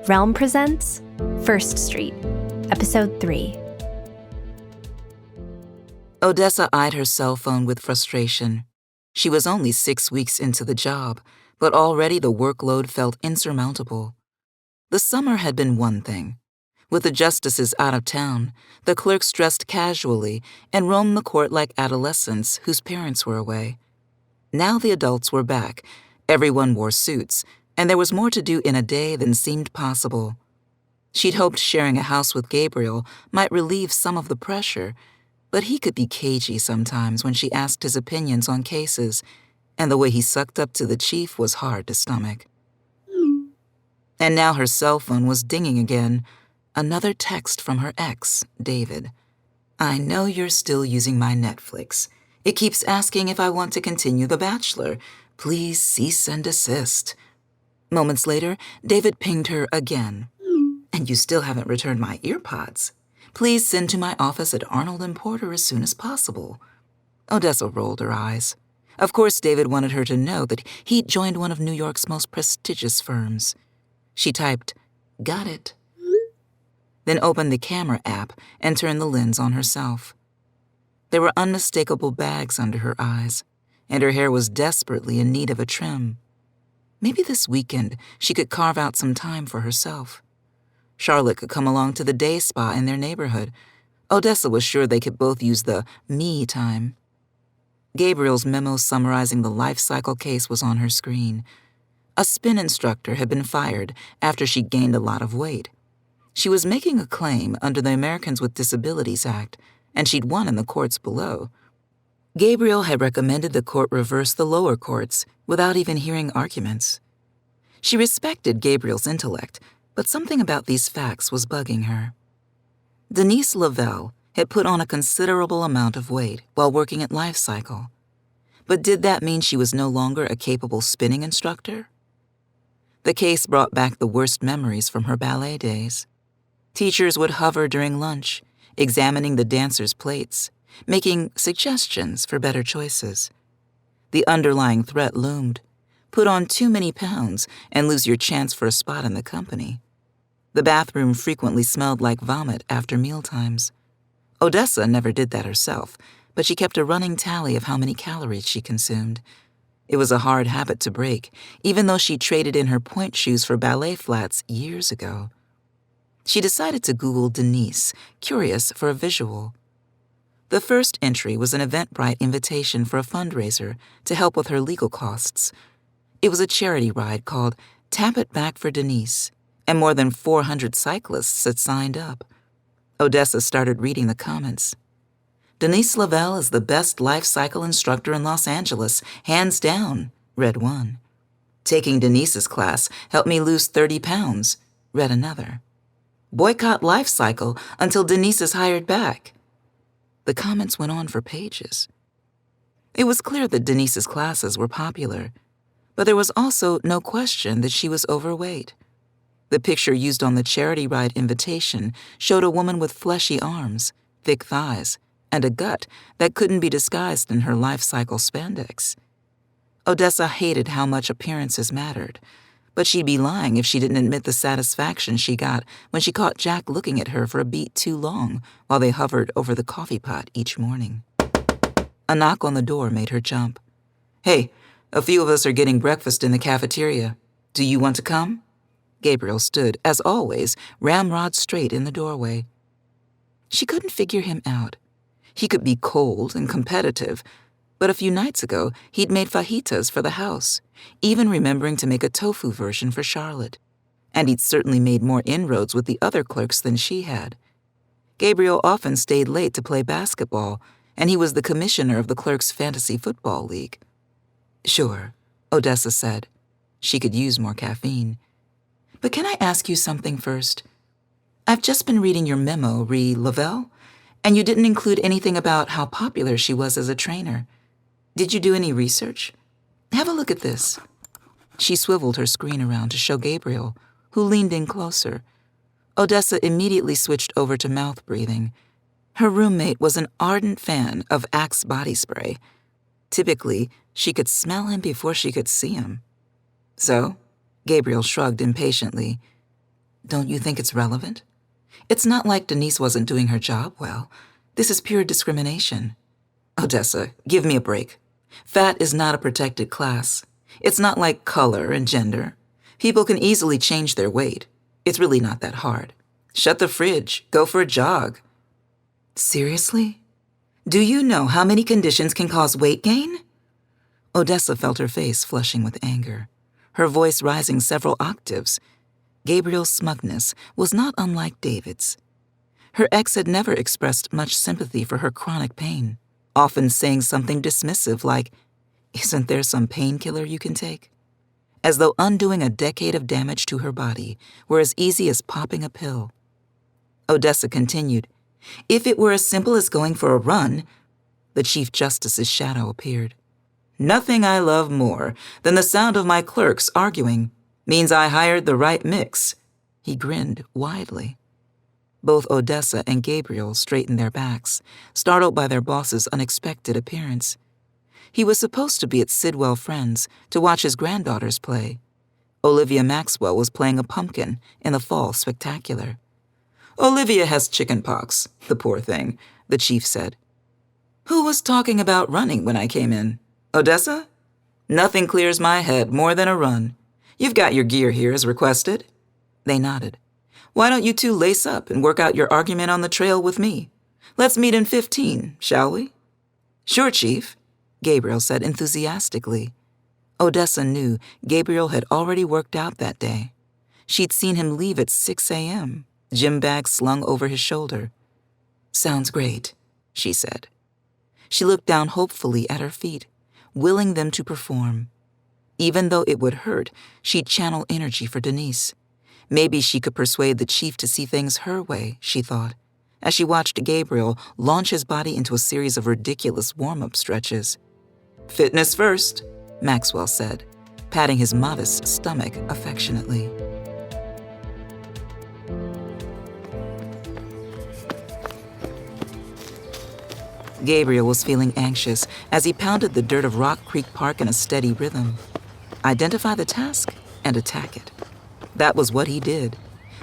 Realm presents First Street, Episode 3. Odessa eyed her cell phone with frustration. She was only 6 weeks into the job, but already the workload felt insurmountable. The summer had been one thing. With the justices out of town, the clerks dressed casually and roamed the court like adolescents whose parents were away. Now the adults were back, everyone wore suits, and there was more to do in a day than seemed possible. She'd hoped sharing a house with Gabriel might relieve some of the pressure, but he could be cagey sometimes when she asked his opinions on cases, and the way he sucked up to the chief was hard to stomach. And now her cell phone was dinging again. Another text from her ex, David. "I know you're still using my Netflix. It keeps asking if I want to continue The Bachelor. Please cease and desist." Moments later, David pinged her again. "And you still haven't returned my earpods. Please send to my office at Arnold & Porter as soon as possible." Odessa rolled her eyes. Of course, David wanted her to know that he'd joined one of New York's most prestigious firms. She typed, "Got it," then opened the camera app and turned the lens on herself. There were unmistakable bags under her eyes, and her hair was desperately in need of a trim. Maybe this weekend she could carve out some time for herself. Charlotte could come along to the day spa in their neighborhood. Odessa was sure they could both use the me time. Gabriel's memo summarizing the life cycle case was on her screen. A spin instructor had been fired after she gained a lot of weight. She was making a claim under the Americans with Disabilities Act, and she'd won in the courts below. Gabriel had recommended the court reverse the lower courts without even hearing arguments. She respected Gabriel's intellect, but something about these facts was bugging her. Denise Lavelle had put on a considerable amount of weight while working at Life Cycle. But did that mean she was no longer a capable spinning instructor? The case brought back the worst memories from her ballet days. Teachers would hover during lunch, examining the dancers' plates, making suggestions for better choices. The underlying threat loomed. Put on too many pounds and lose your chance for a spot in the company. The bathroom frequently smelled like vomit after mealtimes. Odessa never did that herself, but she kept a running tally of how many calories she consumed. It was a hard habit to break, even though she traded in her point shoes for ballet flats years ago. She decided to Google Denise, curious for a visual. The first entry was an Eventbrite invitation for a fundraiser to help with her legal costs. It was a charity ride called Tap It Back for Denise, and more than 400 cyclists had signed up. Odessa started reading the comments. "Denise Lavelle is the best life cycle instructor in Los Angeles, hands down," read one. "Taking Denise's class helped me lose 30 pounds, read another. "Boycott Life Cycle until Denise is hired back." The comments went on for pages. It was clear that Denise's classes were popular, but there was also no question that she was overweight. The picture used on the charity ride invitation showed a woman with fleshy arms, thick thighs, and a gut that couldn't be disguised in her life cycle spandex. Odessa hated how much appearances mattered, but she'd be lying if she didn't admit the satisfaction she got when she caught Jack looking at her for a beat too long while they hovered over the coffee pot each morning. A knock on the door made her jump. "Hey, a few of us are getting breakfast in the cafeteria. Do you want to come?" Gabriel stood, as always, ramrod straight in the doorway. She couldn't figure him out. He could be cold and competitive, but a few nights ago he'd made fajitas for the house, even remembering to make a tofu version for Charlotte. And he'd certainly made more inroads with the other clerks than she had. Gabriel often stayed late to play basketball, and he was the commissioner of the clerks' fantasy football league. "Sure," Odessa said. She could use more caffeine. "But can I ask you something first? I've just been reading your memo, re Lavelle, and you didn't include anything about how popular she was as a trainer. Did you do any research? Have a look at this." She swiveled her screen around to show Gabriel, who leaned in closer. Odessa immediately switched over to mouth breathing. Her roommate was an ardent fan of Axe body spray. Typically, she could smell him before she could see him. "So?" Gabriel shrugged impatiently. Don't you think it's relevant? It's not like Denise wasn't doing her job well. This is pure discrimination. Odessa, give me a break. Fat is not a protected class. It's not like color and gender. People can easily change their weight. It's really not that hard. Shut the fridge. Go for a jog. Seriously? Do you know how many conditions can cause weight gain? Odessa felt her face flushing with anger, her voice rising several octaves. Gabriel's smugness was not unlike David's. Her ex had never expressed much sympathy for her chronic pain, often saying something dismissive like, "Isn't there some painkiller you can take?" As though undoing a decade of damage to her body were as easy as popping a pill. Odessa continued, "If it were as simple as going for a run," the Chief Justice's shadow appeared. "Nothing I love more than the sound of my clerks arguing. Means I hired the right mix." He grinned widely. Both Odessa and Gabriel straightened their backs, startled by their boss's unexpected appearance. He was supposed to be at Sidwell Friends to watch his granddaughters play. Olivia Maxwell was playing a pumpkin in the fall spectacular. "Olivia has chicken pox, the poor thing," the chief said. "Who was talking about running when I came in? Odessa? Nothing clears my head more than a run. You've got your gear here as requested." They nodded. "Why don't you two lace up and work out your argument on the trail with me? Let's meet in 15, shall we?" "Sure, Chief," Gabriel said enthusiastically. Odessa knew Gabriel had already worked out that day. She'd seen him leave at 6 a.m., gym bag slung over his shoulder. "Sounds great," she said. She looked down hopefully at her feet, willing them to perform. Even though it would hurt, she'd channel energy for Denise. Maybe she could persuade the chief to see things her way, she thought, as she watched Gabriel launch his body into a series of ridiculous warm-up stretches. "Fitness first," Maxwell said, patting his modest stomach affectionately. Gabriel was feeling anxious as he pounded the dirt of Rock Creek Park in a steady rhythm. Identify the task and attack it. That was what he did.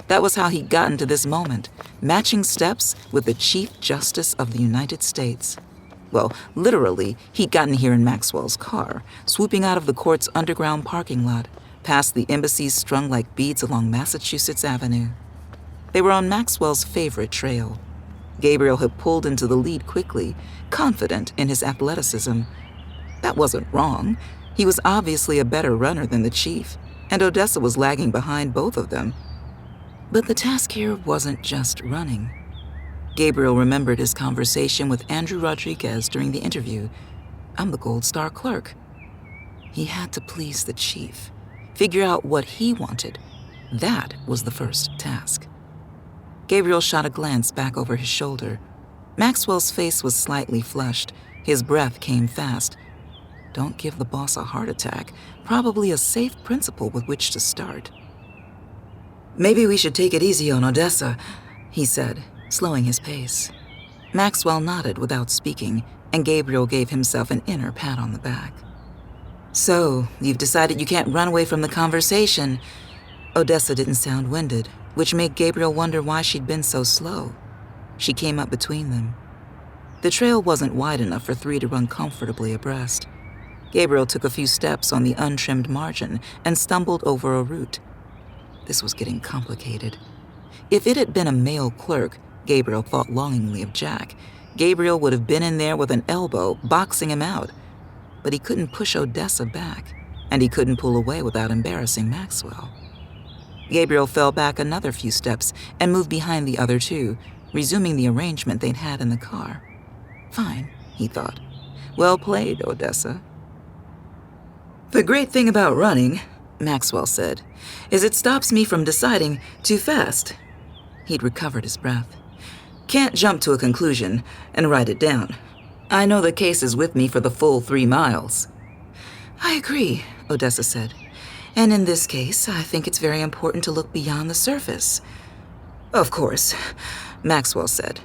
That was how he'd gotten to this moment, matching steps with the Chief Justice of the United States. Well, literally, he'd gotten here in Maxwell's car, swooping out of the court's underground parking lot, past the embassies strung like beads along Massachusetts Avenue. They were on Maxwell's favorite trail. Gabriel had pulled into the lead quickly, confident in his athleticism. That wasn't wrong. He was obviously a better runner than the chief, and Odessa was lagging behind both of them. But the task here wasn't just running. Gabriel remembered his conversation with Andrew Rodriguez during the interview. "I'm the Gold Star clerk." He had to please the chief, figure out what he wanted. That was the first task. Gabriel shot a glance back over his shoulder. Maxwell's face was slightly flushed. His breath came fast. Don't give the boss a heart attack. Probably a safe principle with which to start. "Maybe we should take it easy on Odessa," he said, slowing his pace. Maxwell nodded without speaking, and Gabriel gave himself an inner pat on the back. "So, you've decided you can't run away from the conversation." Odessa didn't sound winded, which made Gabriel wonder why she'd been so slow. She came up between them. The trail wasn't wide enough for three to run comfortably abreast. Gabriel took a few steps on the untrimmed margin and stumbled over a root. This was getting complicated. If it had been a male clerk, Gabriel thought longingly of Jack, Gabriel would have been in there with an elbow, boxing him out. But he couldn't push Odessa back, and he couldn't pull away without embarrassing Maxwell. Gabriel fell back another few steps and moved behind the other two, resuming the arrangement they'd had in the car. "Fine," he thought. "Well played, Odessa." "The great thing about running," Maxwell said, "is it stops me from deciding too fast." He'd recovered his breath. "Can't jump to a conclusion and write it down. I know the case is with me for the full 3 miles. "I agree," Odessa said. "And in this case, I think it's very important to look beyond the surface." "Of course," Maxwell said.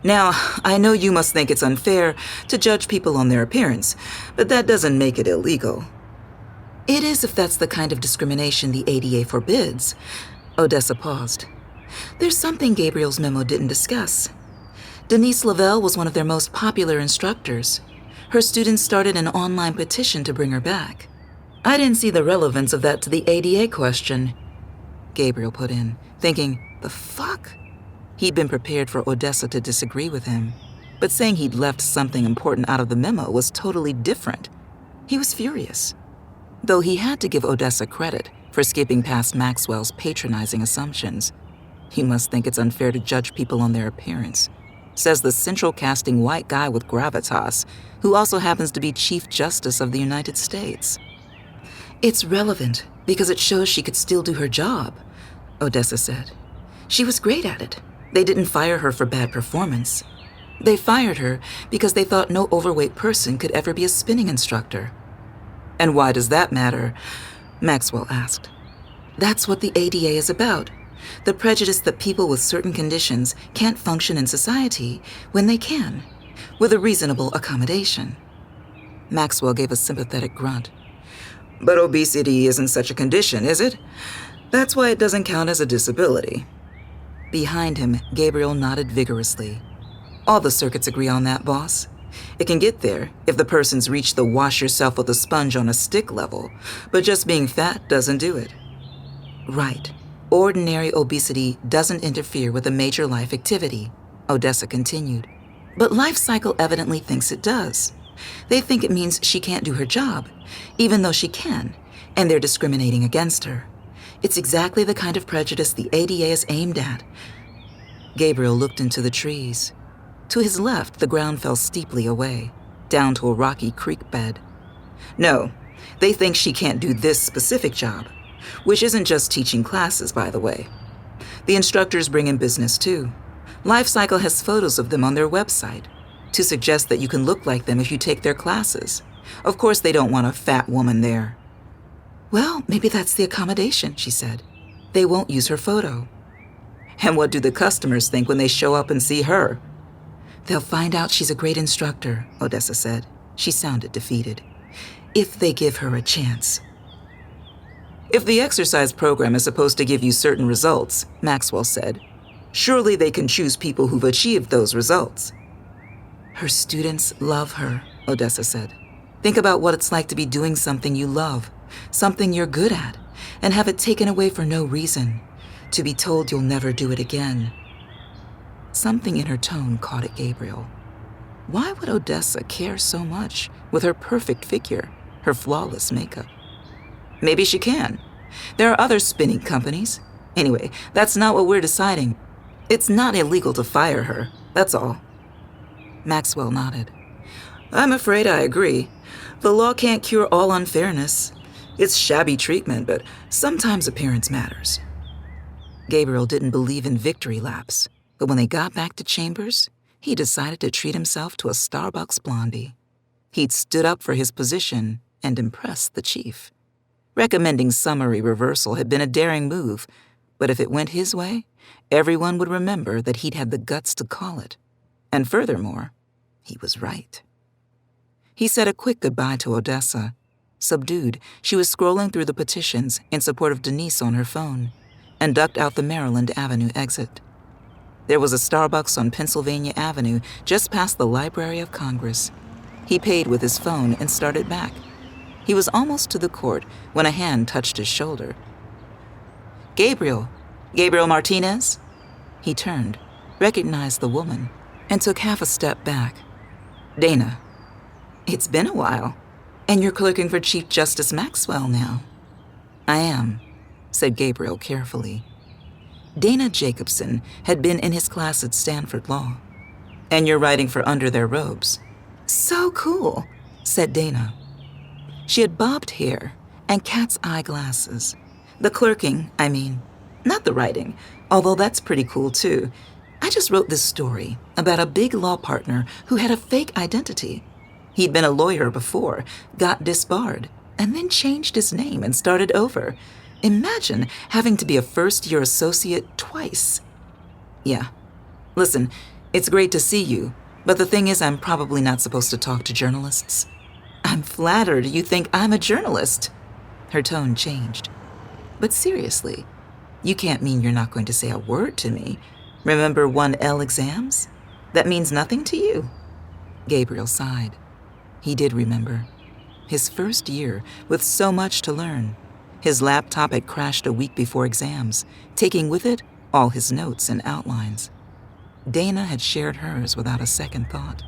"Now, I know you must think it's unfair to judge people on their appearance, but that doesn't make it illegal." "It is if that's the kind of discrimination the ADA forbids." Odessa paused. There's something Gabriel's memo didn't discuss. Denise Lavelle was one of their most popular instructors. Her students started an online petition to bring her back. I didn't see the relevance of that to the ADA question, Gabriel put in, thinking, the fuck? He'd been prepared for Odessa to disagree with him, but saying he'd left something important out of the memo was totally different. He was furious. Though he had to give Odessa credit for skipping past Maxwell's patronizing assumptions. He must think it's unfair to judge people on their appearance, says the central casting white guy with gravitas, who also happens to be Chief Justice of the United States. It's relevant because it shows she could still do her job, Odessa said. She was great at it. They didn't fire her for bad performance. They fired her because they thought no overweight person could ever be a spinning instructor. And why does that matter? Maxwell asked. That's what the ADA is about. The prejudice that people with certain conditions can't function in society when they can, with a reasonable accommodation. Maxwell gave a sympathetic grunt. But obesity isn't such a condition, is it? That's why it doesn't count as a disability. Behind him, Gabriel nodded vigorously. All the circuits agree on that, boss. It can get there if the person's reached the wash yourself with a sponge on a stick level, but just being fat doesn't do it. Right. Ordinary obesity doesn't interfere with a major life activity, Odessa continued. But Life Cycle evidently thinks it does. They think it means she can't do her job, even though she can, and they're discriminating against her. It's exactly the kind of prejudice the ADA is aimed at. Gabriel looked into the trees. To his left, the ground fell steeply away, down to a rocky creek bed. No, they think she can't do this specific job, which isn't just teaching classes, by the way. The instructors bring in business, too. Life Cycle has photos of them on their website to suggest that you can look like them if you take their classes. Of course, they don't want a fat woman there. Well, maybe that's the accommodation, she said. They won't use her photo. And what do the customers think when they show up and see her? They'll find out she's a great instructor, Odessa said. She sounded defeated. If they give her a chance. If the exercise program is supposed to give you certain results, Maxwell said, surely they can choose people who've achieved those results. Her students love her, Odessa said. Think about what it's like to be doing something you love, something you're good at, and have it taken away for no reason, to be told you'll never do it again. Something in her tone caught at Gabriel. Why would Odessa care so much with her perfect figure, her flawless makeup? Maybe she can. There are other spinning companies. Anyway, that's not what we're deciding. It's not illegal to fire her, that's all. Maxwell nodded. I'm afraid I agree. The law can't cure all unfairness. It's shabby treatment, but sometimes appearance matters. Gabriel didn't believe in victory laps, but when they got back to Chambers, he decided to treat himself to a Starbucks blondie. He'd stood up for his position and impressed the chief. Recommending summary reversal had been a daring move, but if it went his way, everyone would remember that he'd had the guts to call it. And furthermore, he was right. He said a quick goodbye to Odessa. Subdued, she was scrolling through the petitions in support of Denise on her phone and ducked out the Maryland Avenue exit. There was a Starbucks on Pennsylvania Avenue just past the Library of Congress. He paid with his phone and started back. He was almost to the court when a hand touched his shoulder. Gabriel Martinez? He turned, recognized the woman, and took half a step back. Dana. It's been a while, and you're clerking for Chief Justice Maxwell now. I am, said Gabriel carefully. Dana Jacobson had been in his class at Stanford Law. And you're writing for Under Their Robes. So cool, said Dana. She had bobbed hair and cat's eye glasses. The clerking, I mean, not the writing, although that's pretty cool too. I just wrote this story about a big law partner who had a fake identity. He'd been a lawyer before, got disbarred, and then changed his name and started over. Imagine having to be a first-year associate twice. Yeah. Listen, it's great to see you, but the thing is I'm probably not supposed to talk to journalists. I'm flattered you think I'm a journalist. Her tone changed. But seriously, You can't mean you're not going to say a word to me. Remember 1L exams? That means nothing to you." Gabriel sighed. He did remember. His first year, with so much to learn. His laptop had crashed a week before exams, taking with it all his notes and outlines. Dana had shared hers without a second thought.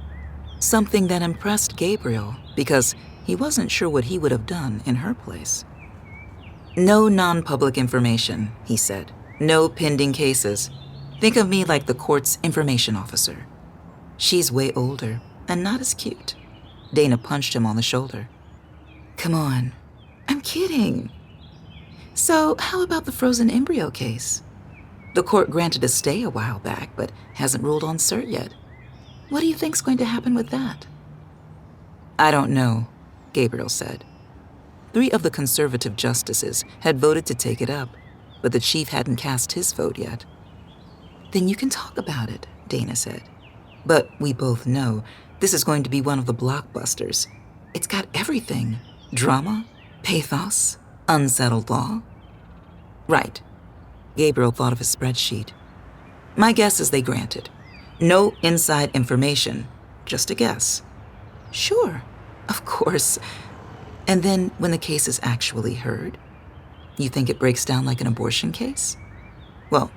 Something that impressed Gabriel, because he wasn't sure what he would have done in her place. "No non-public information," he said. "No pending cases. Think of me like the court's information officer." "She's way older and not as cute." Dana punched him on the shoulder. "Come on. I'm kidding." "So how about the frozen embryo case? The court granted a stay a while back, but hasn't ruled on cert yet. What do you think's going to happen with that?" "I don't know," Gabriel said. 3 of the conservative justices had voted to take it up, but the chief hadn't cast his vote yet. "Then you can talk about it," Dana said. "But we both know this is going to be one of the blockbusters. It's got everything. Drama, pathos, unsettled law." "Right." Gabriel thought of his spreadsheet. "My guess is they grant it. No inside information, just a guess." "Sure, of course. And then when the case is actually heard, you think it breaks down like an abortion case?" "Well,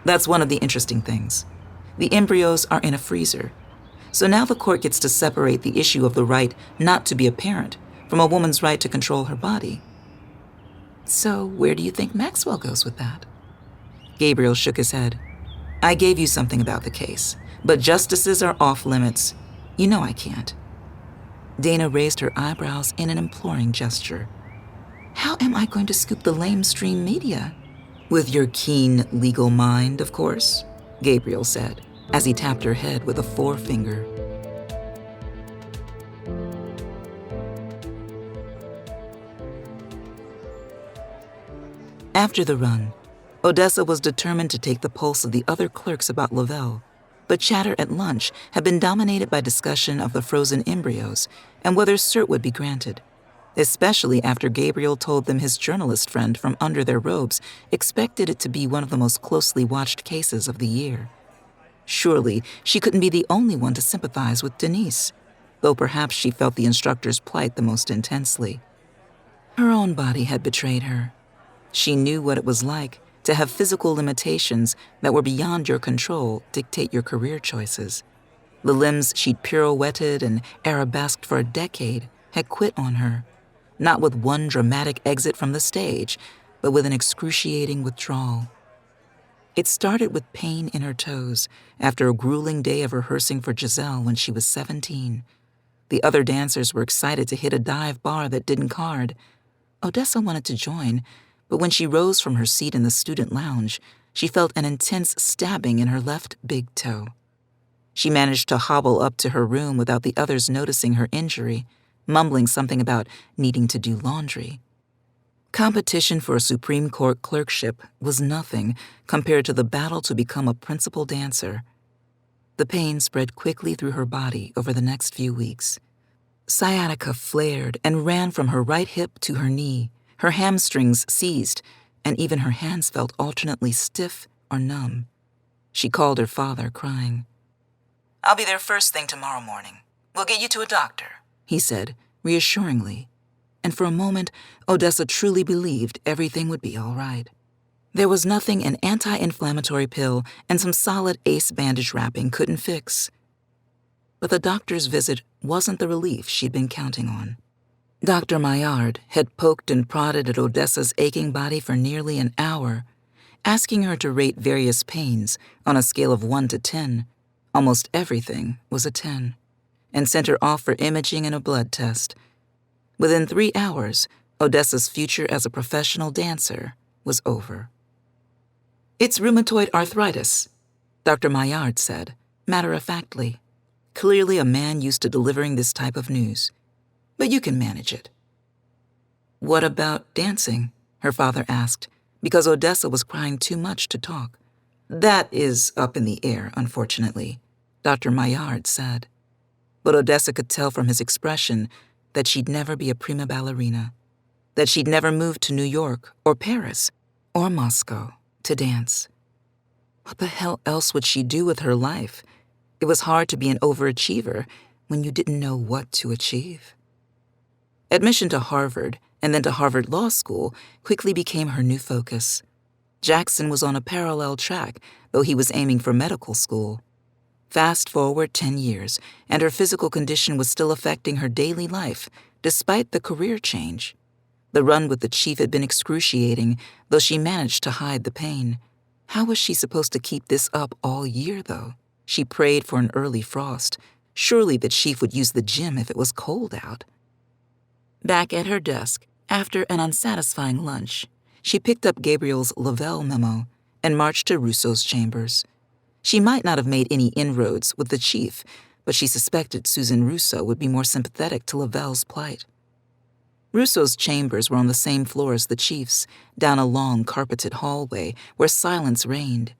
that's one of the interesting things. The embryos are in a freezer. So now the court gets to separate the issue of the right not to be a parent from a woman's right to control her body." "So where do you think Maxwell goes with that?" Gabriel shook his head. "I gave you something about the case, but justices are off limits. You know I can't." Dana raised her eyebrows in an imploring gesture. "How am I going to scoop the lamestream media?" "With your keen legal mind, of course," Gabriel said, as he tapped her head with a forefinger. After the run, Odessa was determined to take the pulse of the other clerks about Lavelle, but chatter at lunch had been dominated by discussion of the frozen embryos and whether cert would be granted, especially after Gabriel told them his journalist friend from under their robes expected it to be one of the most closely watched cases of the year. Surely she couldn't be the only one to sympathize with Denise, though perhaps she felt the instructor's plight the most intensely. Her own body had betrayed her. She knew what it was like to have physical limitations that were beyond your control dictate your career choices. The limbs she'd pirouetted and arabesqued for a decade had quit on her, not with one dramatic exit from the stage, but with an excruciating withdrawal. It started with pain in her toes after a grueling day of rehearsing for Giselle when she was 17. The other dancers were excited to hit a dive bar that didn't card. Odessa wanted to join, but when she rose from her seat in the student lounge, she felt an intense stabbing in her left big toe. She managed to hobble up to her room without the others noticing her injury, mumbling something about needing to do laundry. Competition for a Supreme Court clerkship was nothing compared to the battle to become a principal dancer. The pain spread quickly through her body over the next few weeks. Sciatica flared and ran from her right hip to her knee. Her hamstrings seized, and even her hands felt alternately stiff or numb. She called her father, crying. "I'll be there first thing tomorrow morning. We'll get you to a doctor," he said, reassuringly. And for a moment, Odessa truly believed everything would be all right. There was nothing an anti-inflammatory pill and some solid ace bandage wrapping couldn't fix. But the doctor's visit wasn't the relief she'd been counting on. Dr. Meyers had poked and prodded at Odessa's aching body for nearly an hour, asking her to rate various pains on a scale of 1 to 10. Almost everything was a 10, and sent her off for imaging and a blood test. Within 3 hours, Odessa's future as a professional dancer was over. "It's rheumatoid arthritis," Dr. Meyers said, matter-of-factly. Clearly a man used to delivering this type of news. "But you can manage it." "What about dancing?" her father asked, because Odessa was crying too much to talk. "That is up in the air, unfortunately," Dr. Meyers said. But Odessa could tell from his expression that she'd never be a prima ballerina, that she'd never move to New York or Paris or Moscow to dance. What the hell else would she do with her life? It was hard to be an overachiever when you didn't know what to achieve. Admission to Harvard, and then to Harvard Law School, quickly became her new focus. Jackson was on a parallel track, though he was aiming for medical school. Fast forward 10 years, and her physical condition was still affecting her daily life, despite the career change. The run with the chief had been excruciating, though she managed to hide the pain. How was she supposed to keep this up all year, though? She prayed for an early frost. Surely the chief would use the gym if it was cold out. Back at her desk, after an unsatisfying lunch, she picked up Gabriel's Lavelle memo and marched to Russo's chambers. She might not have made any inroads with the chief, but she suspected Susan Russo would be more sympathetic to Lavelle's plight. Russo's chambers were on the same floor as the chief's, down a long carpeted hallway where silence reigned.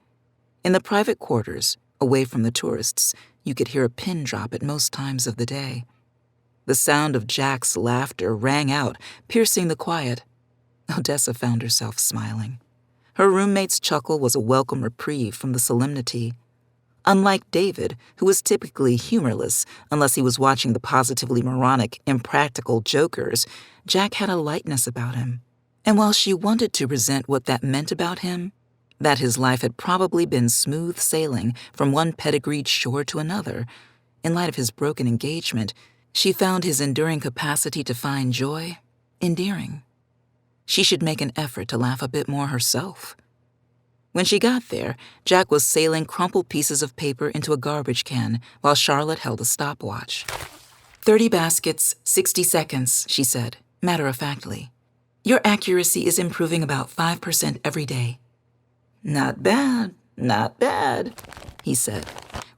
In the private quarters, away from the tourists, you could hear a pin drop at most times of the day. The sound of Jack's laughter rang out, piercing the quiet. Odessa found herself smiling. Her roommate's chuckle was a welcome reprieve from the solemnity. Unlike David, who was typically humorless unless he was watching the positively moronic, impractical jokers, Jack had a lightness about him. And while she wanted to resent what that meant about him, that his life had probably been smooth sailing from one pedigreed shore to another, in light of his broken engagement, she found his enduring capacity to find joy endearing. She should make an effort to laugh a bit more herself. When she got there, Jack was sailing crumpled pieces of paper into a garbage can while Charlotte held a stopwatch. 30 baskets, 60 seconds, she said, matter-of-factly. Your accuracy is improving about 5% every day. Not bad, he said,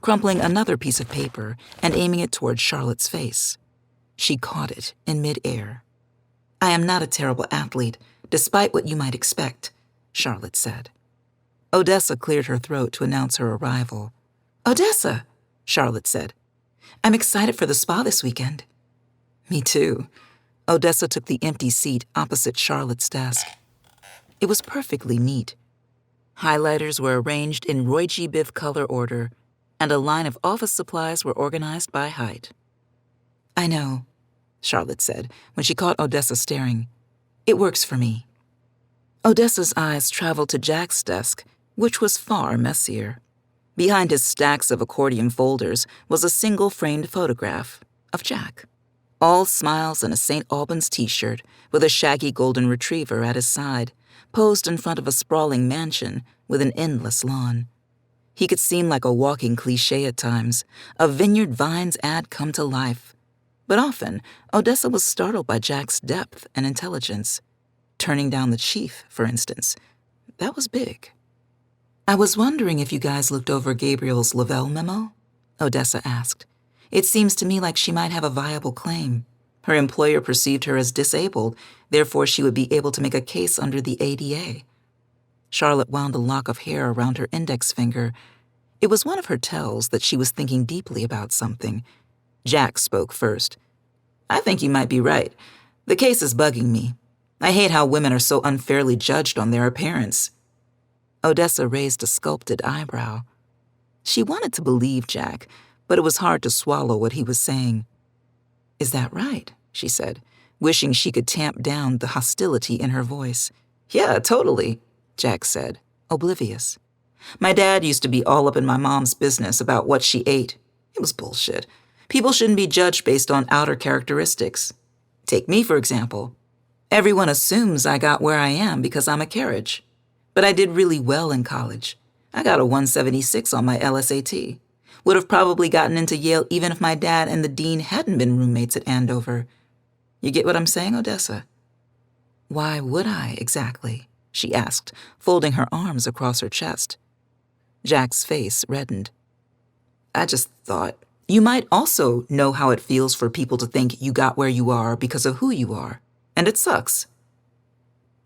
crumpling another piece of paper and aiming it toward Charlotte's face. She caught it in mid-air. I am not a terrible athlete, despite what you might expect, Charlotte said. Odessa cleared her throat to announce her arrival. Odessa, Charlotte said. I'm excited for the spa this weekend. Me too. Odessa took the empty seat opposite Charlotte's desk. It was perfectly neat. Highlighters were arranged in Roy G. Biv color order, and a line of office supplies were organized by height. I know, Charlotte said when she caught Odessa staring. It works for me. Odessa's eyes traveled to Jack's desk, which was far messier. Behind his stacks of accordion folders was a single framed photograph of Jack. All smiles and a St. Albans t-shirt with a shaggy golden retriever at his side, posed in front of a sprawling mansion with an endless lawn. He could seem like a walking cliché at times, a Vineyard Vines ad come to life. But often, Odessa was startled by Jack's depth and intelligence. Turning down the chief, for instance. That was big. I was wondering if you guys looked over Gabriel's Lavelle memo, Odessa asked. It seems to me like she might have a viable claim. Her employer perceived her as disabled, therefore she would be able to make a case under the ADA. Charlotte wound a lock of hair around her index finger. It was one of her tells that she was thinking deeply about something. Jack spoke first. I think you might be right. The case is bugging me. I hate how women are so unfairly judged on their appearance. Odessa raised a sculpted eyebrow. She wanted to believe Jack, but it was hard to swallow what he was saying. Is that right? She said, wishing she could tamp down the hostility in her voice. Yeah, totally, Jack said, oblivious. My dad used to be all up in my mom's business about what she ate. It was bullshit. People shouldn't be judged based on outer characteristics. Take me, for example. Everyone assumes I got where I am because I'm a carriage. But I did really well in college. I got a 176 on my LSAT. Would have probably gotten into Yale even if my dad and the dean hadn't been roommates at Andover. You get what I'm saying, Odessa? Why would I, exactly? She asked, folding her arms across her chest. Jack's face reddened. I just thought, you might also know how it feels for people to think you got where you are because of who you are, and it sucks.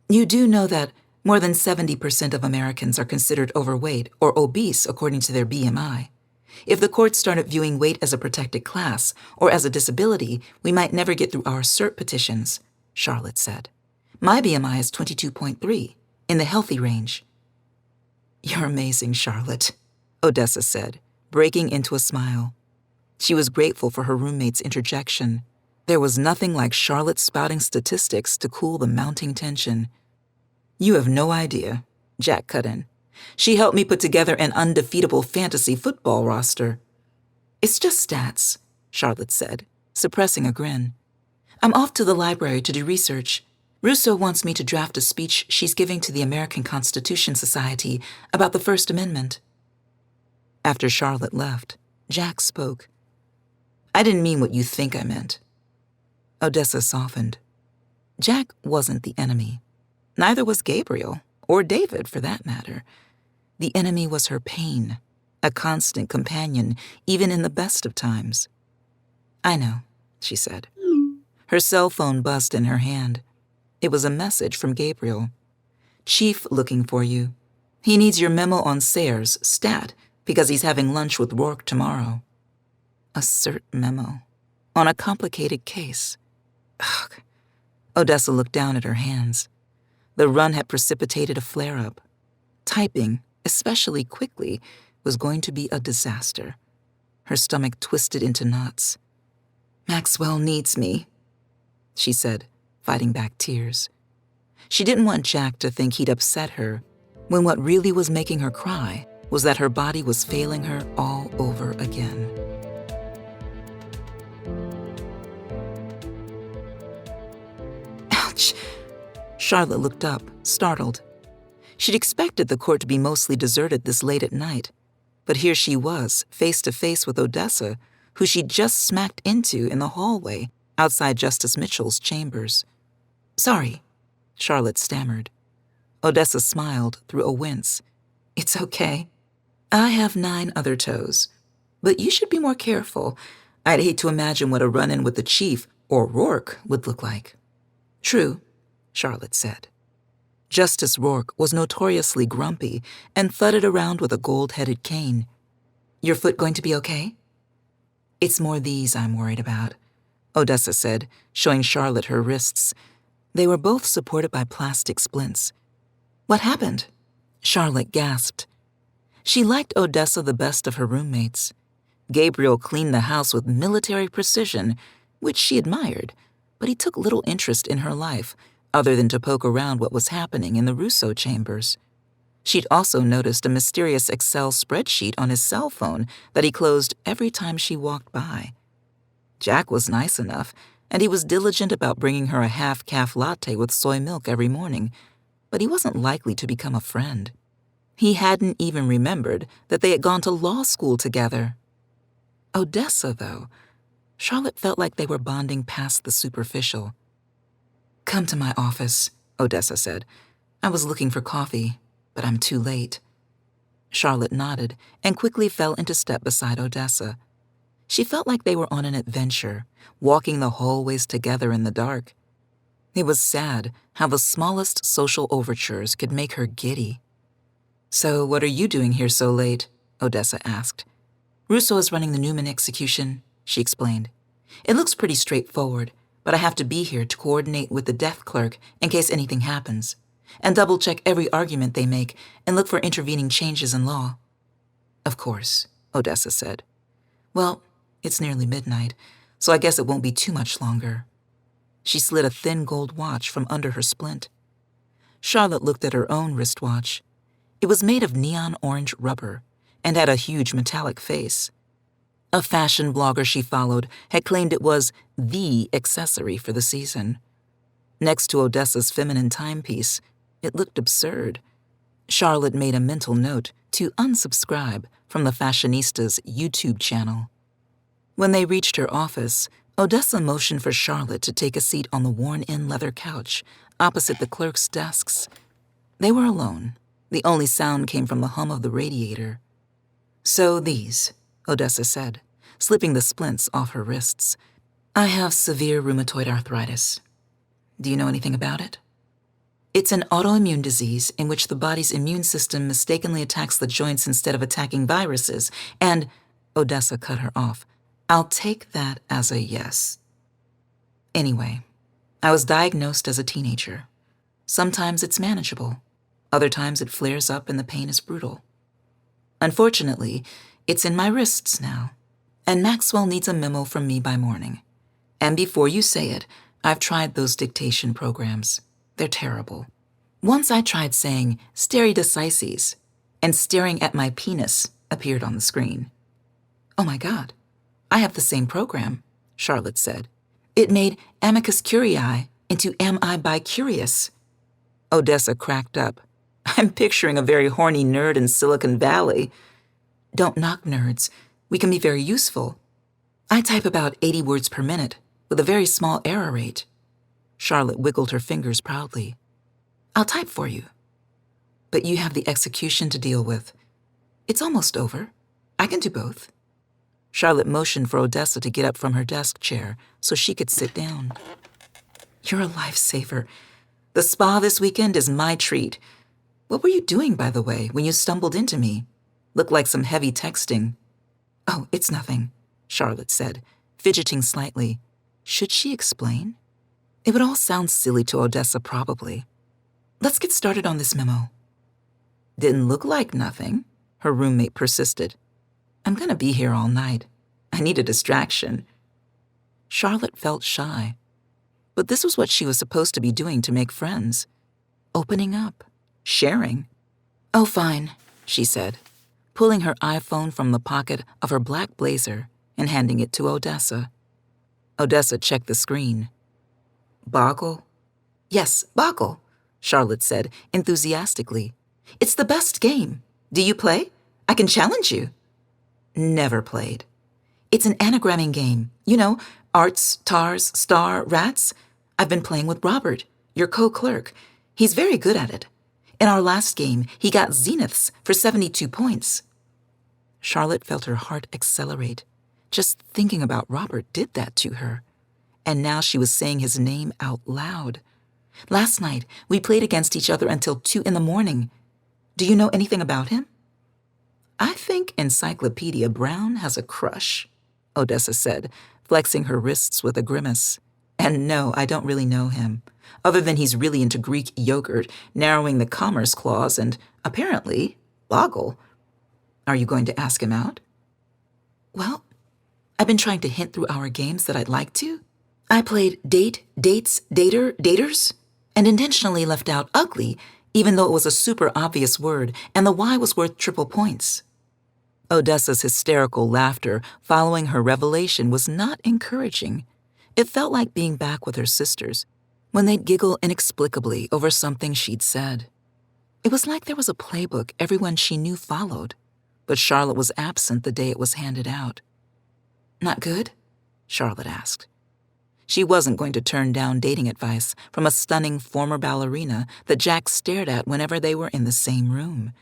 You do know that more than 70% of Americans are considered overweight or obese according to their BMI. If the courts started viewing weight as a protected class or as a disability, we might never get through our cert petitions, Charlotte said. My BMI is 22.3, in the healthy range. "You're amazing, Charlotte," Odessa said, breaking into a smile. She was grateful for her roommate's interjection. There was nothing like Charlotte spouting statistics to cool the mounting tension. "You have no idea," Jack cut in. "She helped me put together an undefeatable fantasy football roster." "It's just stats," Charlotte said, suppressing a grin. "I'm off to the library to do research. Russo wants me to draft a speech she's giving to the American Constitution Society about the First Amendment." After Charlotte left, Jack spoke. "I didn't mean what you think I meant." Odessa softened. Jack wasn't the enemy. Neither was Gabriel, or David for that matter. The enemy was her pain, a constant companion, even in the best of times. "I know," she said. Her cell phone buzzed in her hand. It was a message from Gabriel. "Chief looking for you. He needs your memo on Sayers, stat, because he's having lunch with Rourke tomorrow." A cert memo. On a complicated case. Ugh. Odessa looked down at her hands. The run had precipitated a flare-up. Typing, especially quickly, was going to be a disaster. Her stomach twisted into knots. "Maxwell needs me," she said, fighting back tears. She didn't want Jack to think he'd upset her, when what really was making her cry was that her body was failing her all over again. Ouch! Charlotte looked up, startled. She'd expected the court to be mostly deserted this late at night, but here she was, face to face with Odessa, who she'd just smacked into in the hallway outside Justice Mitchell's chambers. "Sorry," Charlotte stammered. Odessa smiled through a wince. "It's okay. I have 9 other toes. But you should be more careful. I'd hate to imagine what a run-in with the chief, or Rourke, would look like." "True," Charlotte said. Justice Rourke was notoriously grumpy and thudded around with a gold-headed cane. "Your foot going to be okay?" "It's more these I'm worried about," Odessa said, showing Charlotte her wrists. They were both supported by plastic splints. "What happened?" Charlotte gasped. She liked Odessa the best of her roommates. Gabriel cleaned the house with military precision, which she admired, but he took little interest in her life, other than to poke around what was happening in the Russo chambers. She'd also noticed a mysterious Excel spreadsheet on his cell phone that he closed every time she walked by. Jack was nice enough, and he was diligent about bringing her a half-calf latte with soy milk every morning, but he wasn't likely to become a friend. He hadn't even remembered that they had gone to law school together. Odessa, though, Charlotte felt like they were bonding past the superficial. "Come to my office," Odessa said. "I was looking for coffee, but I'm too late." Charlotte nodded and quickly fell into step beside Odessa. She felt like they were on an adventure, walking the hallways together in the dark. It was sad how the smallest social overtures could make her giddy. "So what are you doing here so late?" Odessa asked. "Russo is running the Newman execution," she explained. "It looks pretty straightforward, but I have to be here to coordinate with the death clerk in case anything happens, and double-check every argument they make and look for intervening changes in law." "Of course," Odessa said. "Well, it's nearly midnight, so I guess it won't be too much longer." She slid a thin gold watch from under her splint. Charlotte looked at her own wristwatch. It was made of neon orange rubber and had a huge metallic face. A fashion blogger she followed had claimed it was the accessory for the season. Next to Odessa's feminine timepiece, it looked absurd. Charlotte made a mental note to unsubscribe from the fashionista's YouTube channel. When they reached her office, Odessa motioned for Charlotte to take a seat on the worn-in leather couch opposite the clerk's desks. They were alone. The only sound came from the hum of the radiator. "So these," Odessa said, slipping the splints off her wrists. "I have severe rheumatoid arthritis. Do you know anything about it?" "It's an autoimmune disease in which the body's immune system mistakenly attacks the joints instead of attacking viruses, and—" Odessa cut her off. "I'll take that as a yes. Anyway, I was diagnosed as a teenager. Sometimes it's manageable. Other times it flares up and the pain is brutal. Unfortunately, it's in my wrists now, and Maxwell needs a memo from me by morning. And before you say it, I've tried those dictation programs. They're terrible. Once I tried saying "stare decisis," and staring at my penis appeared on the screen. "Oh my God, I have the same program," Charlotte said. "It made amicus curiae into am I bi-curious." Odessa cracked up. "I'm picturing a very horny nerd in Silicon Valley." "Don't knock nerds. We can be very useful. I type about 80 words per minute, with a very small error rate." Charlotte wiggled her fingers proudly. "I'll type for you. But you have the execution to deal with. It's almost over. I can do both." Charlotte motioned for Odessa to get up from her desk chair so she could sit down. "You're a lifesaver. The spa this weekend is my treat. What were you doing, by the way, when you stumbled into me? Looked like some heavy texting." "Oh, it's nothing," Charlotte said, fidgeting slightly. Should she explain? It would all sound silly to Odessa, probably. "Let's get started on this memo." "Didn't look like nothing," her roommate persisted. "I'm gonna be here all night. I need a distraction." Charlotte felt shy. But this was what she was supposed to be doing to make friends. Opening up. Sharing. "Oh, fine," she said, pulling her iPhone from the pocket of her black blazer and handing it to Odessa. Odessa checked the screen. "Boggle?" "Yes, Boggle," Charlotte said enthusiastically. "It's the best game. Do you play? I can challenge you." "Never played." "It's an anagramming game. You know, arts, tars, star, rats. I've been playing with Robert, your co-clerk. He's very good at it. In our last game, he got zeniths for 72 points. Charlotte felt her heart accelerate. Just thinking about Robert did that to her. And now she was saying his name out loud. "Last night, we played against each other until 2 a.m. Do you know anything about him?" "I think Encyclopedia Brown has a crush," Odessa said, flexing her wrists with a grimace. "And no, I don't really know him, other than he's really into Greek yogurt, narrowing the commerce clause, and, apparently, Boggle. Are you going to ask him out?" "Well, I've been trying to hint through our games that I'd like to. I played date, dates, dater, daters, and intentionally left out ugly, even though it was a super obvious word, and the Y was worth triple points." Odessa's hysterical laughter following her revelation was not encouraging. It felt like being back with her sisters, when they'd giggle inexplicably over something she'd said. It was like there was a playbook everyone she knew followed, but Charlotte was absent the day it was handed out. "Not good?" Charlotte asked. She wasn't going to turn down dating advice from a stunning former ballerina that Jack stared at whenever they were in the same room.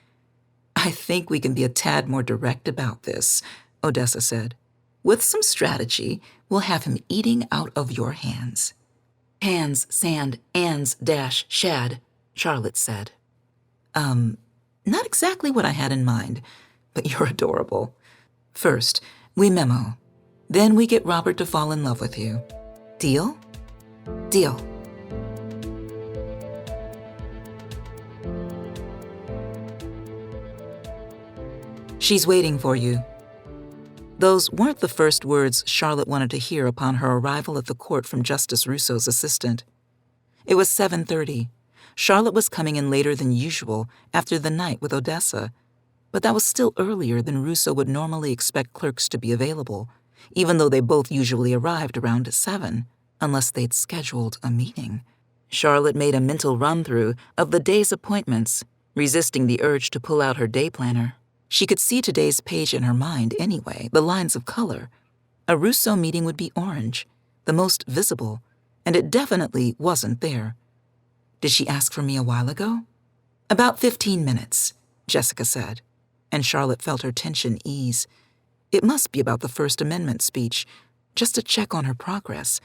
"I think we can be a tad more direct about this," Odessa said. "With some strategy, we'll have him eating out of your hands." "Hands, sand, ands, dash, shad," Charlotte said. Not exactly what I had in mind, but you're adorable. First, we memo. Then we get Robert to fall in love with you. Deal?" "Deal." "She's waiting for you." Those weren't the first words Charlotte wanted to hear upon her arrival at the court from Justice Russo's assistant. It was 7:30. Charlotte was coming in later than usual after the night with Odessa, but that was still earlier than Russo would normally expect clerks to be available, even though they both usually arrived around 7, unless they'd scheduled a meeting. Charlotte made a mental run-through of the day's appointments, resisting the urge to pull out her day planner. She could see today's page in her mind anyway, the lines of color. A Russo meeting would be orange, the most visible, and it definitely wasn't there. "Did she ask for me a while ago?" "About 15 minutes, Jessica said, and Charlotte felt her tension ease. It must be about the First Amendment speech, just to check on her progress.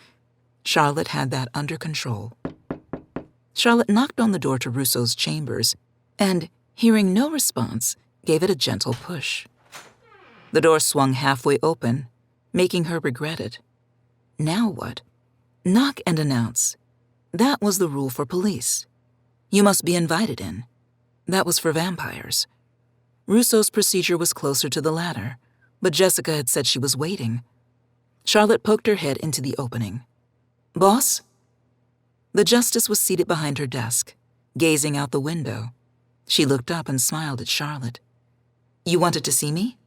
Charlotte had that under control. Charlotte knocked on the door to Russo's chambers, and, hearing no response, gave it a gentle push. The door swung halfway open, making her regret it. Now what? Knock and announce. That was the rule for police. You must be invited in. That was for vampires. Russo's procedure was closer to the latter, but Jessica had said she was waiting. Charlotte poked her head into the opening. "Boss?" The justice was seated behind her desk, gazing out the window. She looked up and smiled at Charlotte. "You wanted to see me?"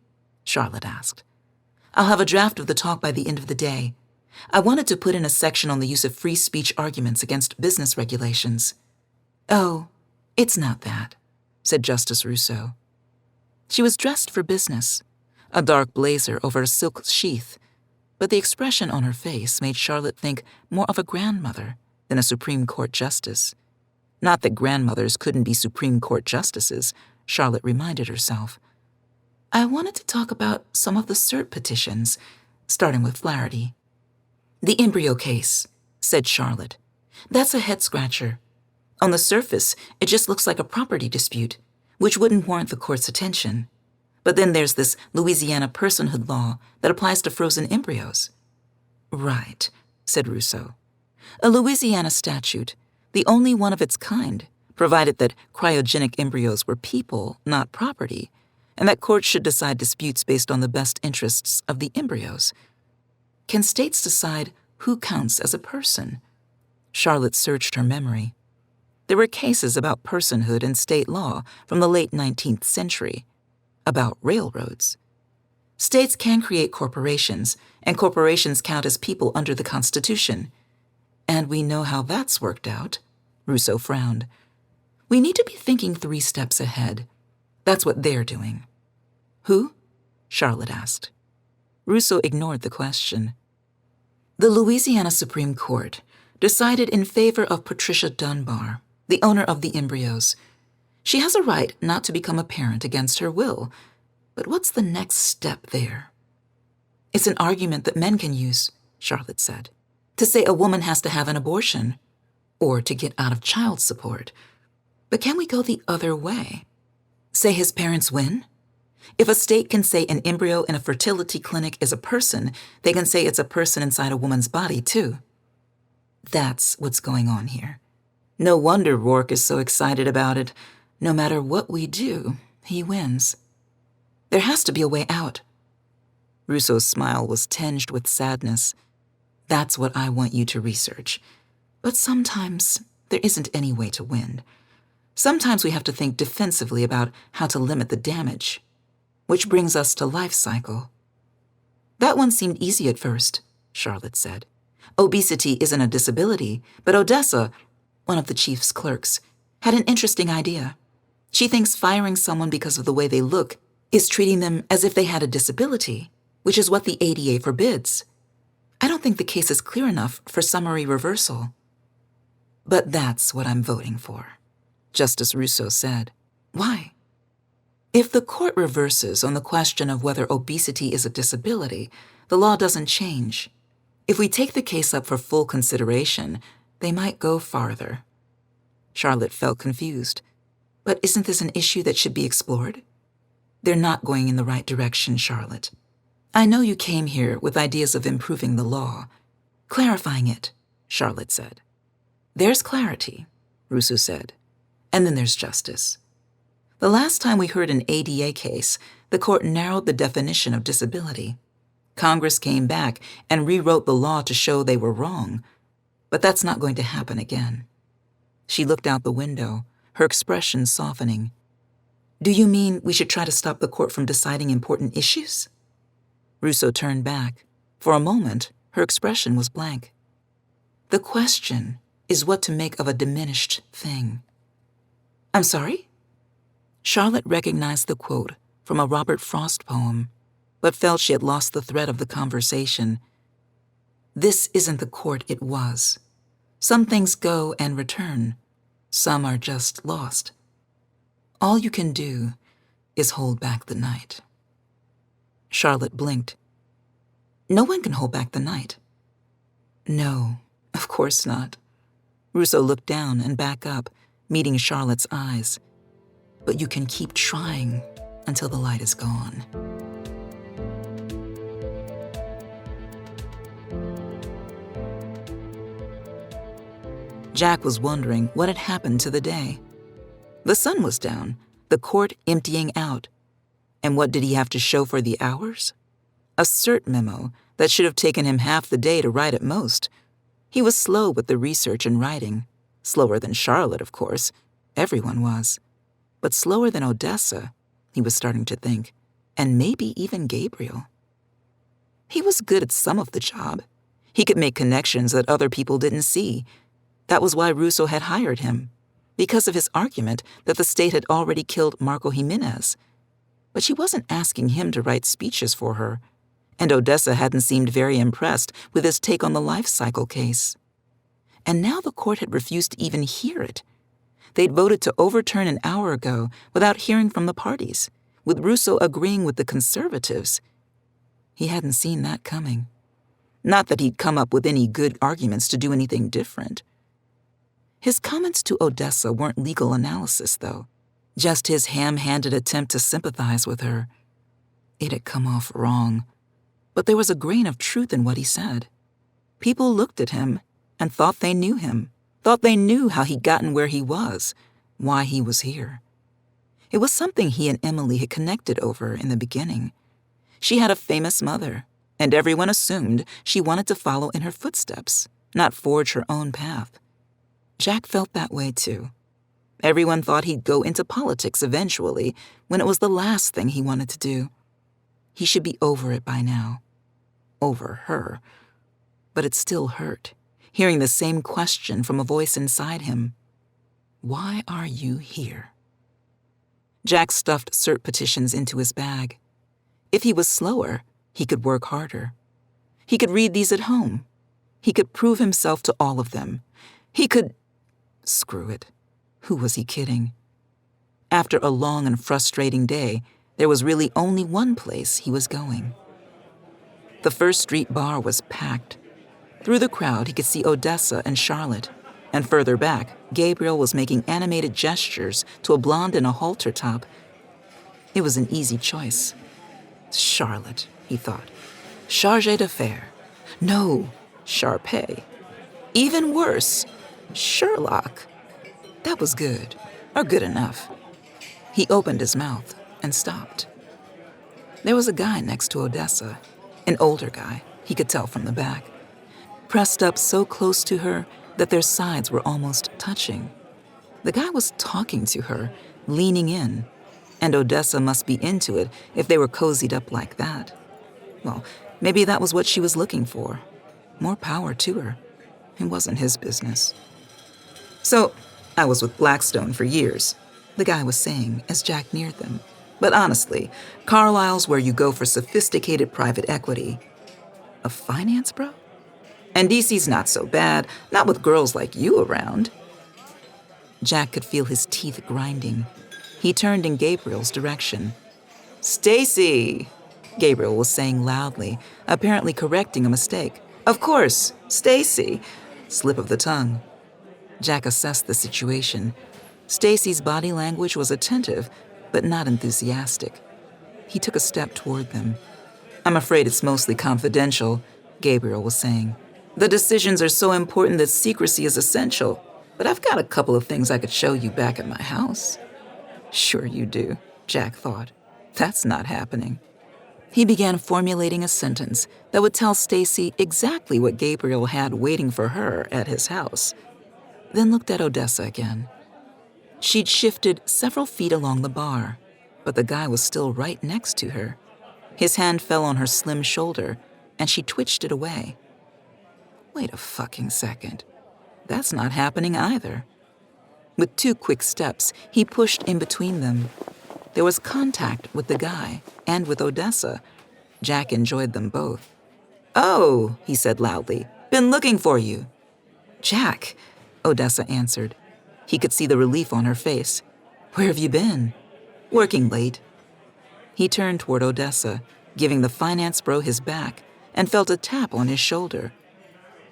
Charlotte asked. "I'll have a draft of the talk by the end of the day. I wanted to put in a section on the use of free speech arguments against business regulations." "Oh, it's not that," said Justice Russo. She was dressed for business, a dark blazer over a silk sheath, but the expression on her face made Charlotte think more of a grandmother than a Supreme Court justice. Not that grandmothers couldn't be Supreme Court justices, Charlotte reminded herself. "I wanted to talk about some of the cert petitions, starting with Flaherty." "The embryo case," said Charlotte. "That's a head-scratcher. On the surface, it just looks like a property dispute, which wouldn't warrant the court's attention. But then there's this Louisiana personhood law that applies to frozen embryos." "Right," said Russo. "A Louisiana statute, the only one of its kind, provided that cryogenic embryos were people, not property, and that courts should decide disputes based on the best interests of the embryos. Can states decide who counts as a person?" Charlotte searched her memory. There were cases about personhood in state law from the late 19th century, about railroads. States can create corporations, and corporations count as people under the Constitution. And we know how that's worked out. Russo frowned. "We need to be thinking 3 steps ahead. That's what they're doing." "Who?" Charlotte asked. Russo ignored the question. "The Louisiana Supreme Court decided in favor of Patricia Dunbar, the owner of the embryos. She has a right not to become a parent against her will, but what's the next step there?" "It's an argument that men can use," Charlotte said, "to say a woman has to have an abortion, or to get out of child support. But can we go the other way? Say his parents win? If a state can say an embryo in a fertility clinic is a person, they can say it's a person inside a woman's body, too. That's what's going on here. No wonder Rourke is so excited about it. No matter what we do, he wins. There has to be a way out." Russo's smile was tinged with sadness. "That's what I want you to research. But sometimes there isn't any way to win. Sometimes we have to think defensively about how to limit the damage. Which brings us to life cycle." "That one seemed easy at first," Charlotte said. "Obesity isn't a disability, but Odessa, one of the chief's clerks, had an interesting idea. She thinks firing someone because of the way they look is treating them as if they had a disability, which is what the ADA forbids. I don't think the case is clear enough for summary reversal." "But that's what I'm voting for," Justice Russo said. "Why?" "If the court reverses on the question of whether obesity is a disability, the law doesn't change. If we take the case up for full consideration, they might go farther." Charlotte felt confused. "But isn't this an issue that should be explored?" "They're not going in the right direction, Charlotte. I know you came here with ideas of improving the law. Clarifying it," Charlotte said. "There's clarity," Russo said. "And then there's justice. The last time we heard an ADA case, the court narrowed the definition of disability. Congress came back and rewrote the law to show they were wrong. But that's not going to happen again." She looked out the window, her expression softening. "Do you mean we should try to stop the court from deciding important issues?" Russo turned back. For a moment, her expression was blank. "The question is what to make of a diminished thing." "I'm sorry?" Charlotte recognized the quote from a Robert Frost poem, but felt she had lost the thread of the conversation. "This isn't the court it was. Some things go and return. Some are just lost. All you can do is hold back the night." Charlotte blinked. "No one can hold back the night." "No, of course not." Russo looked down and back up, meeting Charlotte's eyes. "But you can keep trying until the light is gone." Jack was wondering what had happened to the day. The sun was down, the court emptying out. And what did he have to show for the hours? A cert memo that should have taken him half the day to write at most. He was slow with the research and writing. Slower than Charlotte, of course. Everyone was. But slower than Odessa, he was starting to think, and maybe even Gabriel. He was good at some of the job. He could make connections that other people didn't see. That was why Russo had hired him, because of his argument that the state had already killed Marco Jimenez. But she wasn't asking him to write speeches for her, and Odessa hadn't seemed very impressed with his take on the life cycle case. And now the court had refused to even hear it. They'd voted to overturn an hour ago without hearing from the parties, with Russo agreeing with the conservatives. He hadn't seen that coming. Not that he'd come up with any good arguments to do anything different. His comments to Odessa weren't legal analysis, though, just his ham-handed attempt to sympathize with her. It had come off wrong, but there was a grain of truth in what he said. People looked at him and thought they knew him, thought they knew how he'd gotten where he was, why he was here. It was something he and Emily had connected over in the beginning. She had a famous mother, and everyone assumed she wanted to follow in her footsteps, not forge her own path. Jack felt that way too. Everyone thought he'd go into politics eventually, when it was the last thing he wanted to do. He should be over it by now. Over her. But it still hurt, hearing the same question from a voice inside him. Why are you here? Jack stuffed cert petitions into his bag. If he was slower, he could work harder. He could read these at home. He could prove himself to all of them. He could... Screw it. Who was he kidding? After a long and frustrating day, there was really only one place he was going. The First Street bar was packed. Through the crowd, he could see Odessa and Charlotte, and further back, Gabriel was making animated gestures to a blonde in a halter top. It was an easy choice. Charlotte, he thought. Chargé d'affaires. No, Sharpay. Even worse, Sherlock. That was good, or good enough. He opened his mouth and stopped. There was a guy next to Odessa, an older guy, he could tell from the back, pressed up so close to her that their sides were almost touching. The guy was talking to her, leaning in, and Odessa must be into it if they were cozied up like that. Well, maybe that was what she was looking for. More power to her. It wasn't his business. So, I was with Blackstone for years, the guy was saying as Jack neared them. But honestly, Carlisle's where you go for sophisticated private equity. A finance bro? And DC's not so bad, not with girls like you around. Jack could feel his teeth grinding. He turned in Gabriel's direction. Stacy, Gabriel was saying loudly, apparently correcting a mistake. Of course, Stacy. Slip of the tongue. Jack assessed the situation. Stacy's body language was attentive, but not enthusiastic. He took a step toward them. I'm afraid it's mostly confidential, Gabriel was saying. The decisions are so important that secrecy is essential, but I've got a couple of things I could show you back at my house. Sure you do, Jack thought. That's not happening. He began formulating a sentence that would tell Stacy exactly what Gabriel had waiting for her at his house, then looked at Odessa again. She'd shifted several feet along the bar, but the guy was still right next to her. His hand fell on her slim shoulder, and she twitched it away. Wait a fucking second. That's not happening either. With 2 quick steps, he pushed in between them. There was contact with the guy and with Odessa. Jack enjoyed them both. Oh, he said loudly, been looking for you. Jack, Odessa answered. He could see the relief on her face. Where have you been? Working late. He turned toward Odessa, giving the finance bro his back, and felt a tap on his shoulder.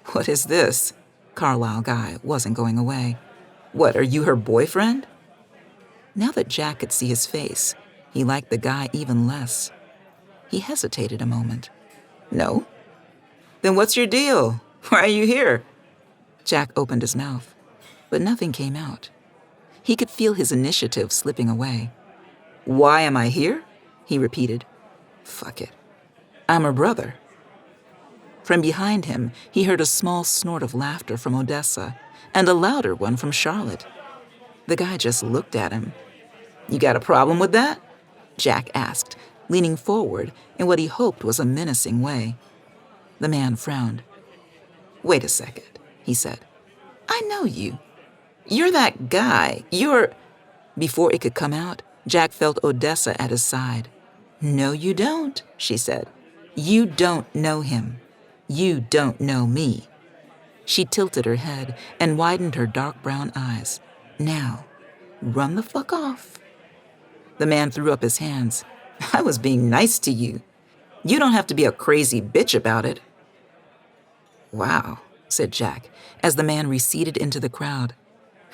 What is this? Carlisle guy wasn't going away. What, are you her boyfriend? Now that Jack could see his face, he liked the guy even less. He hesitated a moment. No? Then what's your deal? Why are you here? Jack opened his mouth, but nothing came out. He could feel his initiative slipping away. "Why am I here?" he repeated. "Fuck it. I'm her brother." From behind him, he heard a small snort of laughter from Odessa and a louder one from Charlotte. The guy just looked at him. "You got a problem with that?" Jack asked, leaning forward in what he hoped was a menacing way. The man frowned. "Wait a second," he said. "I know you. You're that guy. You're—" Before it could come out, Jack felt Odessa at his side. "No, you don't," she said. "You don't know him. You don't know me." She tilted her head and widened her dark brown eyes. "Now, run the fuck off." The man threw up his hands. "I was being nice to you. You don't have to be a crazy bitch about it." "Wow," said Jack, as the man receded into the crowd.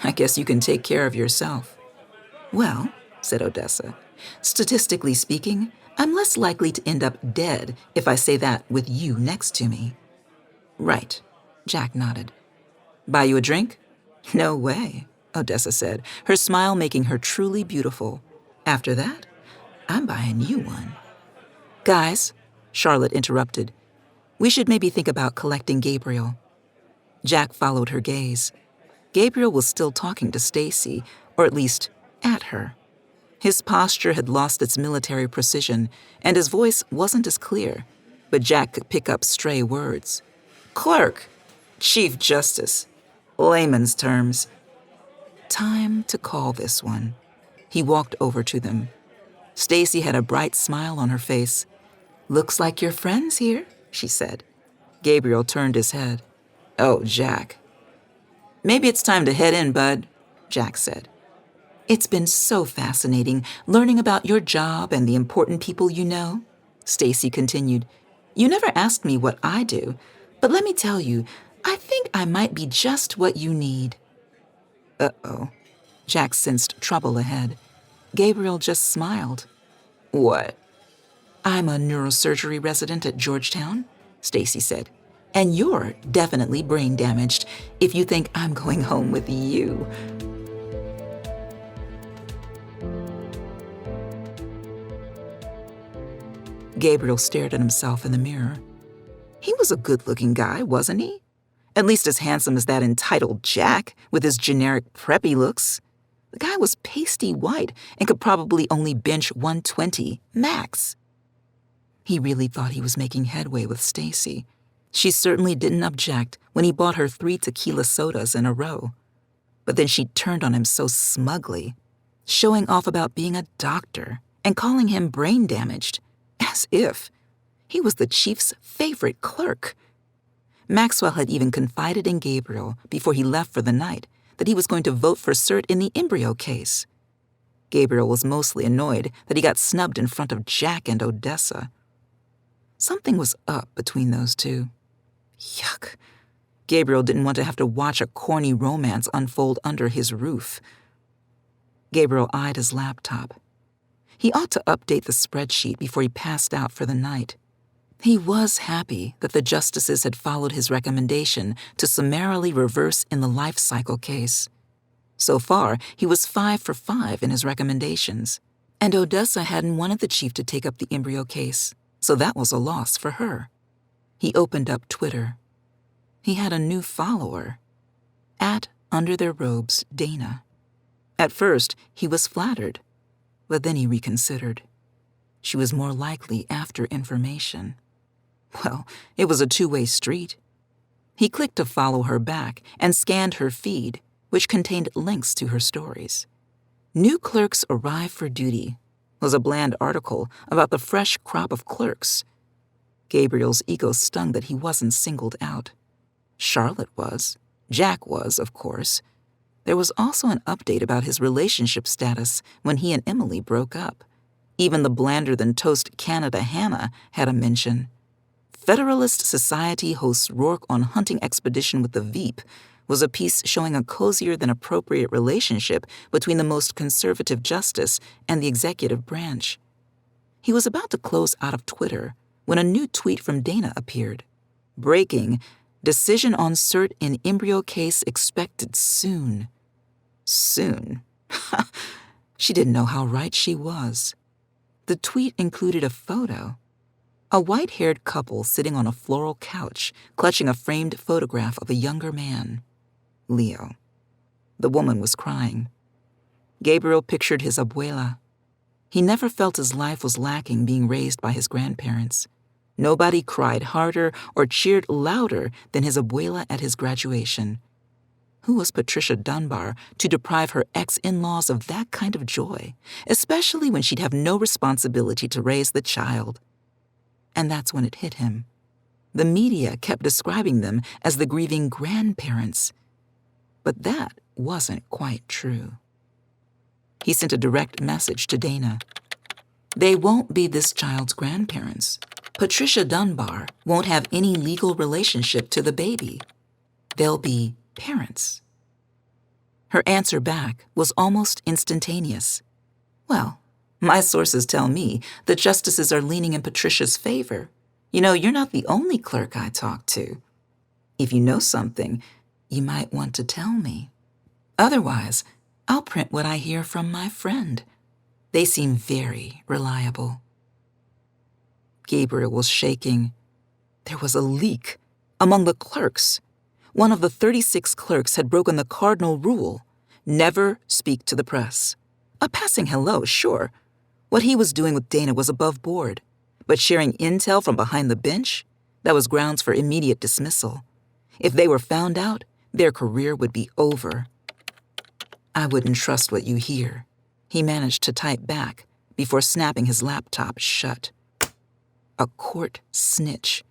"I guess you can take care of yourself." "Well," said Odessa, "statistically speaking, I'm less likely to end up dead if I say that with you next to me." "Right," Jack nodded. "Buy you a drink?" "No way," Odessa said, her smile making her truly beautiful. "After that, I'm buying you one." "Guys," Charlotte interrupted, "we should maybe think about collecting Gabriel." Jack followed her gaze. Gabriel was still talking to Stacy, or at least at her. His posture had lost its military precision, and his voice wasn't as clear, but Jack could pick up stray words. "Clerk, Chief Justice, layman's terms." Time to call this one. He walked over to them. Stacy had a bright smile on her face. "Looks like your friend's here," she said. Gabriel turned his head. "Oh, Jack." "Maybe it's time to head in, bud," Jack said. "It's been so fascinating learning about your job and the important people you know," Stacy continued. "You never asked me what I do, but let me tell you, I think I might be just what you need." Uh-oh. Jack sensed trouble ahead. Gabriel just smiled. "What?" "I'm a neurosurgery resident at Georgetown," Stacy said. "And you're definitely brain damaged if you think I'm going home with you." Gabriel stared at himself in the mirror. He was a good-looking guy, wasn't he? At least as handsome as that entitled Jack, with his generic preppy looks. The guy was pasty white and could probably only bench 120, max. He really thought he was making headway with Stacy. She certainly didn't object when he bought her 3 tequila sodas in a row. But then she turned on him so smugly, showing off about being a doctor and calling him brain damaged, as if he was the chief's favorite clerk. Maxwell had even confided in Gabriel before he left for the night that he was going to vote for cert in the embryo case. Gabriel was mostly annoyed that he got snubbed in front of Jack and Odessa. Something was up between those two. Yuck. Gabriel didn't want to have to watch a corny romance unfold under his roof. Gabriel eyed his laptop. He ought to update the spreadsheet before he passed out for the night. He was happy that the justices had followed his recommendation to summarily reverse in the life cycle case. So far, he was 5 for 5 in his recommendations, and Odessa hadn't wanted the chief to take up the embryo case, so that was a loss for her. He opened up Twitter. He had a new follower, @UnderTheirRobes_Dana. At first, he was flattered, but then he reconsidered. She was more likely after information. Well, it was a two-way street. He clicked to follow her back and scanned her feed, which contained links to her stories. "New clerks arrive for duty" was a bland article about the fresh crop of clerks. Gabriel's ego stung that he wasn't singled out. Charlotte was. Jack was, of course. There was also an update about his relationship status when he and Emily broke up. Even the blander-than-toast Canada Hannah had a mention. Federalist Society hosts Rourke on hunting expedition with the Veep was a piece showing a cozier-than-appropriate relationship between the most conservative justice and the executive branch. He was about to close out of Twitter when a new tweet from Dana appeared. Breaking, decision on cert in embryo case expected soon. Soon, She didn't know how right she was. The tweet included a photo. A white-haired couple sitting on a floral couch, clutching a framed photograph of a younger man, Leo. The woman was crying. Gabriel pictured his abuela. He never felt his life was lacking being raised by his grandparents. Nobody cried harder or cheered louder than his abuela at his graduation. Who was Patricia Dunbar to deprive her ex-in-laws of that kind of joy, especially when she'd have no responsibility to raise the child? And that's when it hit him. The media kept describing them as the grieving grandparents. But that wasn't quite true. He sent a direct message to Dana. They won't be this child's grandparents. Patricia Dunbar won't have any legal relationship to the baby. They'll be parents. Her answer back was almost instantaneous. Well, my sources tell me the justices are leaning in Patricia's favor. You know, you're not the only clerk I talked to. If you know something, you might want to tell me. Otherwise, I'll print what I hear from my friend. They seem very reliable. Gabriel was shaking. There was a leak among the clerks. One of the 36 clerks had broken the cardinal rule: never speak to the press. A passing hello, sure. What he was doing with Dana was above board. But sharing intel from behind the bench? That was grounds for immediate dismissal. If they were found out, their career would be over. I wouldn't trust what you hear. He managed to type back before snapping his laptop shut. A court snitch.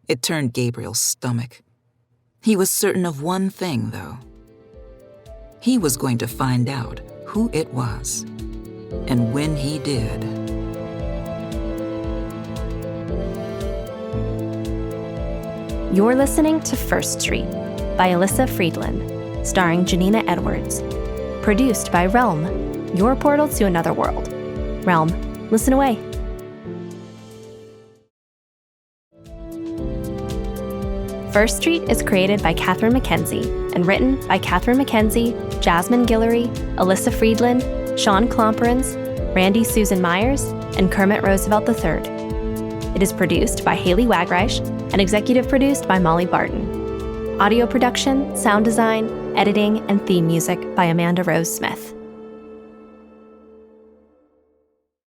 It turned Gabriel's stomach. He was certain of one thing, though. He was going to find out who it was. And when he did... You're listening to First Street by Elyssa Friedland, starring Janina Edwards. Produced by Realm, your portal to another world. Realm, listen away. First Street is created by Catherine McKenzie and written by Catherine McKenzie, Jasmine Guillory, Elyssa Friedland, Shawn Klomparens, Randy Susan Meyers, and Kermit Roosevelt III. It is produced by Haley Wagreich and executive produced by Molly Barton. Audio production, sound design, editing, and theme music by Amanda Rose Smith.